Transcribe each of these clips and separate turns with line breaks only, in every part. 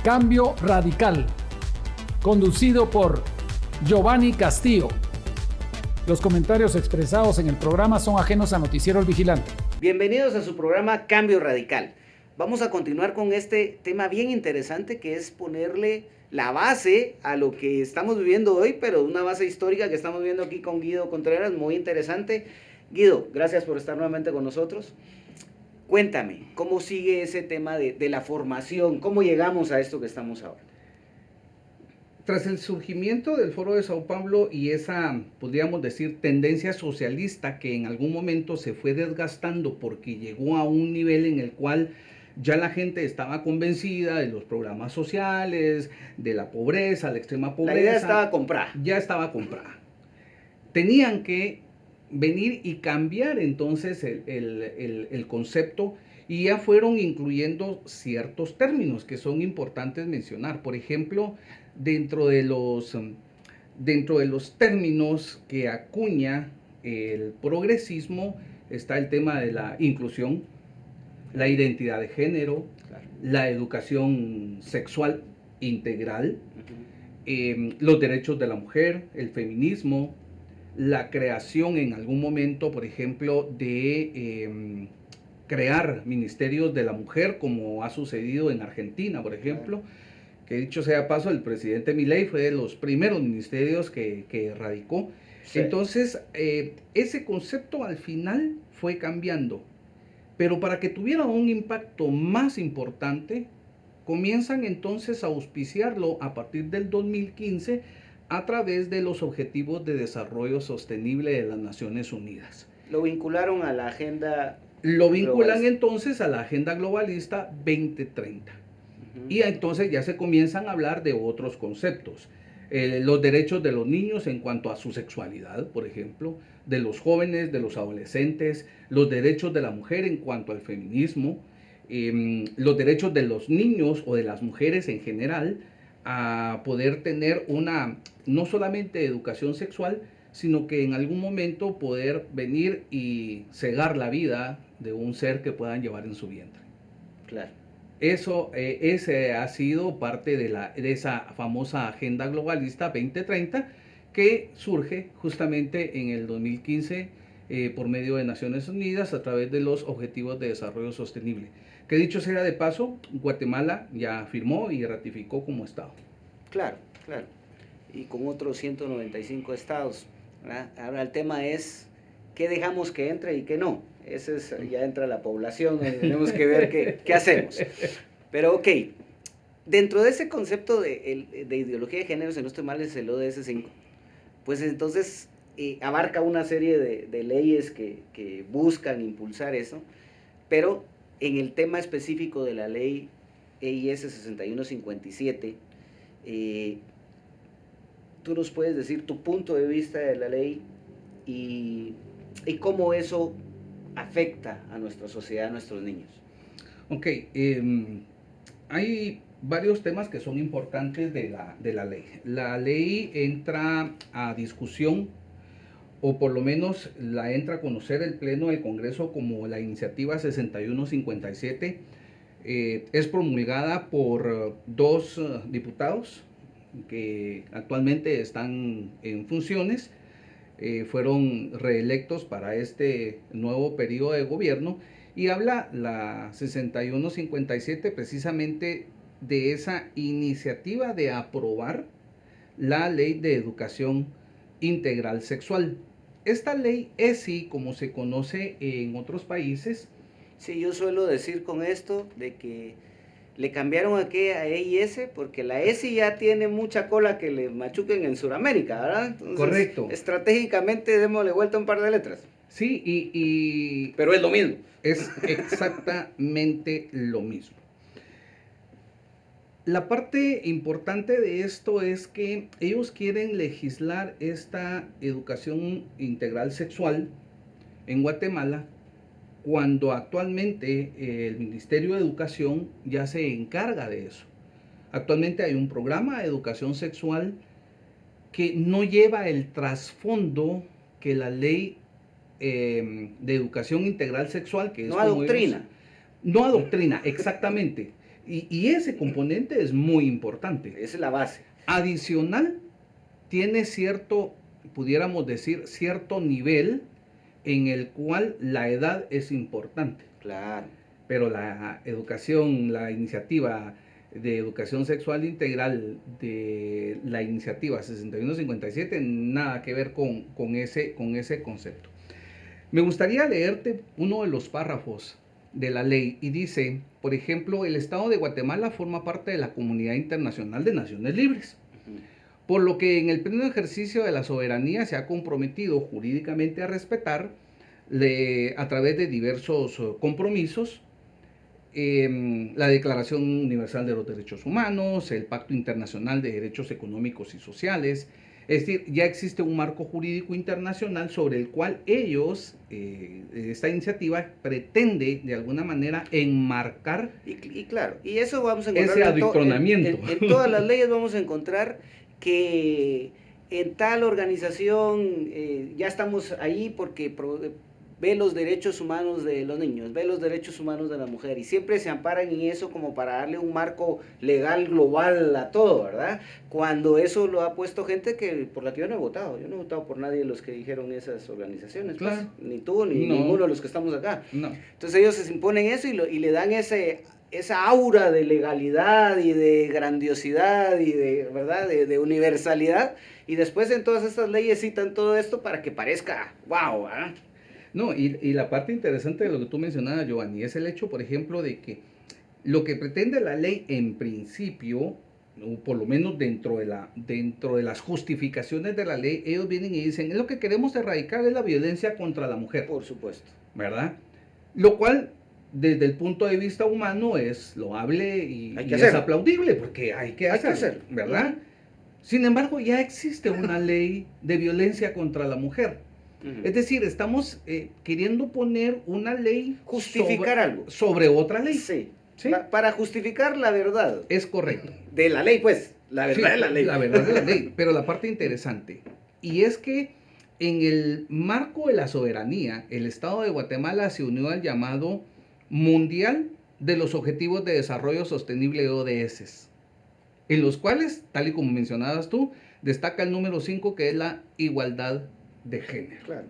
Cambio Radical, conducido por Giovanni Castillo. Los comentarios expresados en el programa son ajenos a Noticiero El Vigilante.
Bienvenidos a su programa Cambio Radical. Vamos a continuar con este tema bien interesante que es ponerle la base a lo que estamos viviendo hoy, pero una base histórica que estamos viendo aquí con Guido Contreras, muy interesante. Guido, gracias por estar nuevamente con nosotros. Cuéntame, ¿cómo sigue ese tema de la formación? ¿Cómo llegamos a esto que estamos ahora?
Tras el surgimiento del Foro de Sao Paulo y esa, podríamos decir, tendencia socialista que en algún momento se fue desgastando porque llegó a un nivel en el cual ya la gente estaba convencida de los programas sociales, de la pobreza, la extrema pobreza.
La idea estaba comprada.
Ya estaba comprada. Tenían que venir y cambiar entonces el concepto y ya fueron incluyendo ciertos términos que son importantes mencionar. Por ejemplo, dentro de los términos que acuña el progresismo está el tema de la inclusión, la identidad de género, claro, la educación sexual integral, los derechos de la mujer, el feminismo, la creación en algún momento, por ejemplo, de crear ministerios de la mujer, como ha sucedido en Argentina, por ejemplo, que dicho sea de paso, el presidente Milei fue de los primeros ministerios que radicó. Sí. Entonces, ese concepto al final fue cambiando, pero para que tuviera un impacto más importante, comienzan entonces a auspiciarlo a partir del 2015 a través de los Objetivos de Desarrollo Sostenible de las Naciones Unidas.
Lo vincularon a la agenda.
Lo vinculan globalista. Entonces a la Agenda Globalista 2030. Y entonces ya se comienzan a hablar de otros conceptos. Los derechos de los niños en cuanto a su sexualidad, por ejemplo, de los jóvenes, de los adolescentes, los derechos de la mujer en cuanto al feminismo, los derechos de los niños o de las mujeres en general a poder tener una, no solamente educación sexual, sino que en algún momento poder venir y cegar la vida de un ser que puedan llevar en su vientre.
Claro.
Eso, ese ha sido parte de esa famosa Agenda Globalista 2030 que surge justamente en el 2015 por medio de Naciones Unidas a través de los Objetivos de Desarrollo Sostenible. Que dicho sea de paso, Guatemala ya firmó y ratificó como Estado.
Claro, claro. Y con otros 195 estados, ¿verdad? Ahora el tema es qué dejamos que entre y qué no. Ese es, ya entra la población, tenemos que ver qué hacemos. Pero ok, dentro de ese concepto de ideología de género, si no estoy mal, es el ODS 5, pues entonces abarca una serie de leyes que buscan impulsar eso, pero en el tema específico de la ley EIS 6157, tú nos puedes decir tu punto de vista de la ley y cómo eso afecta a nuestra sociedad, a nuestros niños.
Ok, hay varios temas que son importantes de la ley. La ley entra a discusión, o por lo menos la entra a conocer el Pleno del Congreso como la iniciativa 6157. Es promulgada por dos diputados que actualmente están en funciones. Fueron reelectos para este nuevo periodo de gobierno y habla la 6157 precisamente de esa iniciativa de aprobar la Ley de Educación Integral Sexual. Esta ley ESI, como se conoce en otros países.
Sí, yo suelo decir con esto de que le cambiaron aquí a EIS porque la ESI ya tiene mucha cola que le machuquen en Sudamérica, ¿verdad? Entonces,
correcto.
Estratégicamente démosle vuelta un par de letras.
Sí,
pero es lo mismo.
Es exactamente lo mismo. La parte importante de esto es que ellos quieren legislar esta educación integral sexual en Guatemala, cuando actualmente el Ministerio de Educación ya se encarga de eso. Actualmente hay un programa de educación sexual que no lleva el trasfondo que la ley de educación integral sexual, que es
no adoctrina.
No adoctrina, exactamente. Y ese componente es muy importante.
Esa es la base.
Adicional, tiene cierto, pudiéramos decir, cierto nivel en el cual la edad es importante.
Claro.
Pero la educación, la iniciativa de educación sexual integral de la iniciativa 6157, nada que ver con ese concepto. Me gustaría leerte uno de los párrafos de la ley y dice, por ejemplo, el Estado de Guatemala forma parte de la Comunidad Internacional de Naciones Libres, por lo que en el pleno ejercicio de la soberanía se ha comprometido jurídicamente a respetar a través de diversos compromisos la Declaración Universal de los Derechos Humanos, el Pacto Internacional de Derechos Económicos y Sociales. Es decir, ya existe un marco jurídico internacional sobre el cual ellos, esta iniciativa pretende de alguna manera enmarcar
y claro, y eso vamos a encontrar
ese adoctrinamiento.
En todas las leyes vamos a encontrar que en tal organización ya estamos ahí porque ve los derechos humanos de los niños, ve los derechos humanos de la mujer, y siempre se amparan en eso como para darle un marco legal global a todo, ¿verdad? Cuando eso lo ha puesto gente por la que yo no he votado por nadie de los que dijeron esas organizaciones,
claro.
Pues, ni tú, ni ninguno de los que estamos acá.
No.
Entonces ellos se imponen eso y le dan esa aura de legalidad y de grandiosidad y de, ¿verdad?, de universalidad, y después en todas estas leyes citan todo esto para que parezca wow, ¿verdad?
No, y la parte interesante de lo que tú mencionabas, Giovanni, es el hecho, por ejemplo, de que lo que pretende la ley en principio, o por lo menos dentro de las justificaciones de la ley, ellos vienen y dicen, lo que queremos erradicar es la violencia contra la mujer.
Por supuesto.
¿Verdad? Lo cual, desde el punto de vista humano, es loable y es aplaudible, porque hay que hacerlo, ¿verdad? Sin embargo, ya existe una ley de violencia contra la mujer. Es decir, estamos queriendo poner una ley,
justificar algo
sobre otra ley.
Sí. ¿Sí? Para justificar la verdad.
Es correcto.
De la ley, pues. La verdad de la ley.
La verdad de la ley. Pero la parte interesante, y es que en el marco de la soberanía, el Estado de Guatemala se unió al llamado Mundial de los Objetivos de Desarrollo Sostenible, ODS, en los cuales, tal y como mencionabas tú, destaca el número 5, que es la igualdad de género.
Claro.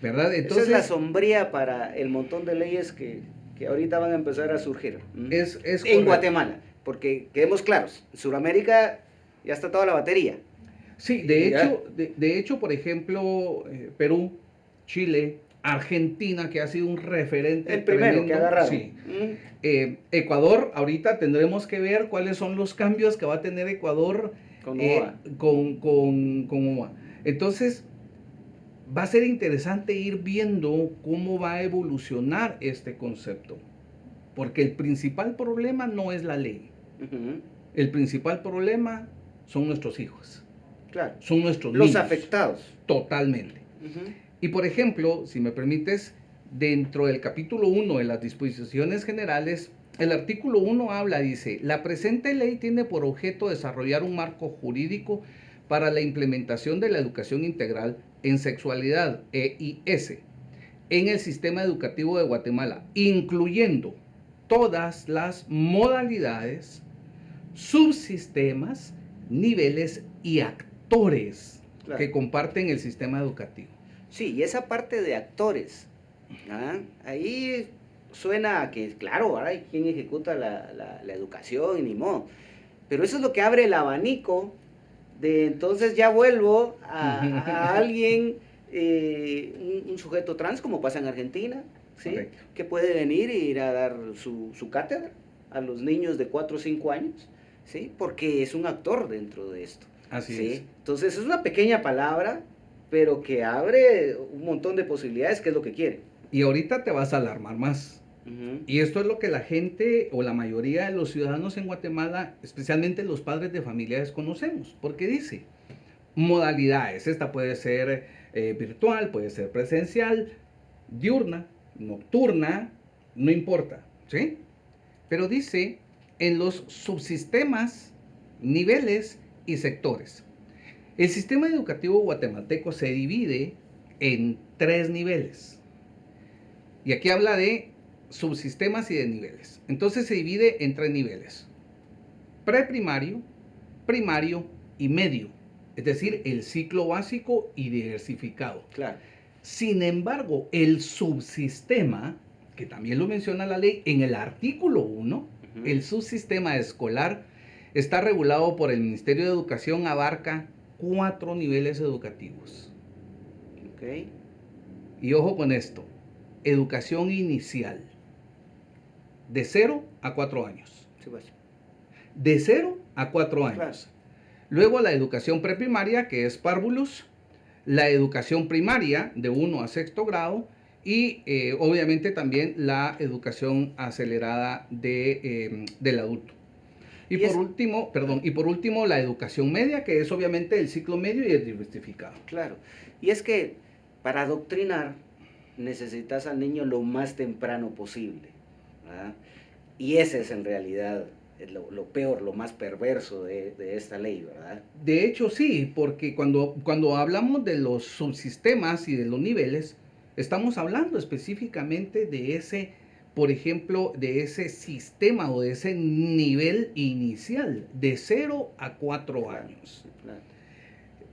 ¿Verdad? Entonces,
esa es la sombría para el montón de leyes que ahorita van a empezar a surgir.
Es
en Guatemala, porque quedemos claros, en Sudamérica ya está toda la batería.
Sí, de hecho, por ejemplo, Perú, Chile, Argentina, que ha sido un referente.
El primero que agarraron.
Sí. Ecuador, ahorita tendremos que ver cuáles son los cambios que va a tener Ecuador
con OA.
Con OA. Entonces, va a ser interesante ir viendo cómo va a evolucionar este concepto. Porque el principal problema no es la ley. El principal problema son nuestros hijos.
Claro.
Son nuestros
los
niños.
Afectados.
Totalmente. Y por ejemplo, si me permites, dentro del capítulo 1 de las disposiciones generales, el artículo 1 dice, la presente ley tiene por objeto desarrollar un marco jurídico para la implementación de la educación integral en sexualidad EIS en el sistema educativo de Guatemala, incluyendo todas las modalidades, subsistemas, niveles y actores que comparten el sistema educativo.
Sí, y esa parte de actores, ahí suena a que, claro, ahora hay quien ejecuta la educación y ni modo, pero eso es lo que abre el abanico de entonces ya vuelvo a alguien, un sujeto trans, como pasa en Argentina, ¿sí? Que puede venir e ir a dar su cátedra a los niños de 4 o 5 años, ¿sí? Porque es un actor dentro de esto.
Así
¿sí?
es.
Entonces es una pequeña palabra, pero que abre un montón de posibilidades, que es lo que quiere.
Y ahorita te vas a alarmar más. Y esto es lo que la gente o la mayoría de los ciudadanos en Guatemala, especialmente los padres de familia, desconocemos. Porque dice, modalidades, esta puede ser virtual, puede ser presencial, diurna, nocturna, no importa, ¿sí? Pero dice, en los subsistemas, niveles y sectores. El sistema educativo guatemalteco se divide en 3 niveles. Y aquí habla de subsistemas y de niveles. Entonces se divide en 3 niveles: preprimario, primario y medio. Es decir, el ciclo básico y diversificado.
Claro.
Sin embargo, el subsistema, que también lo menciona la ley en el artículo 1, el subsistema escolar está regulado por el Ministerio de Educación, abarca 4 niveles educativos.
Ok.
Y ojo con esto: educación inicial, de 0 a 4 años.
Sí, pues.
De 0 a 4 años.
Claro.
Luego la educación preprimaria, que es párvulos, la educación primaria de 1 a 6º grado y obviamente también la educación acelerada del adulto. Y por último, la educación media, que es obviamente el ciclo medio y el diversificado.
Claro. Y es que para adoctrinar necesitas al niño lo más temprano posible, ¿verdad? Y ese es en realidad lo peor, lo más perverso de esta ley, ¿verdad?
De hecho, sí, porque cuando hablamos de los subsistemas y de los niveles, estamos hablando específicamente de ese, por ejemplo, de ese sistema o de ese nivel inicial, de 0 a 4 años.
Claro.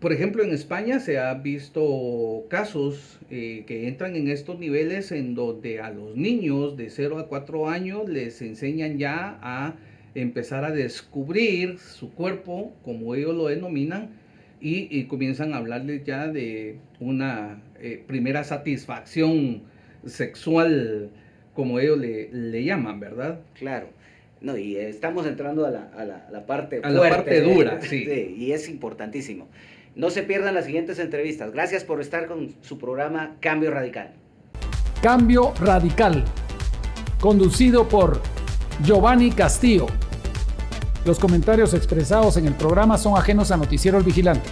Por ejemplo, en España se han visto casos que entran en estos niveles en donde a los niños de 0 a 4 años les enseñan ya a empezar a descubrir su cuerpo, como ellos lo denominan, y comienzan a hablarles ya de una primera satisfacción sexual, como ellos le llaman, ¿verdad?
Claro. No, y estamos entrando a la parte
a
fuerte,
la parte dura, sí.
Y es importantísimo. No se pierdan las siguientes entrevistas. Gracias por estar con su programa Cambio Radical.
Cambio Radical, conducido por Giovanni Castillo. Los comentarios expresados en el programa son ajenos a Noticiero El Vigilante.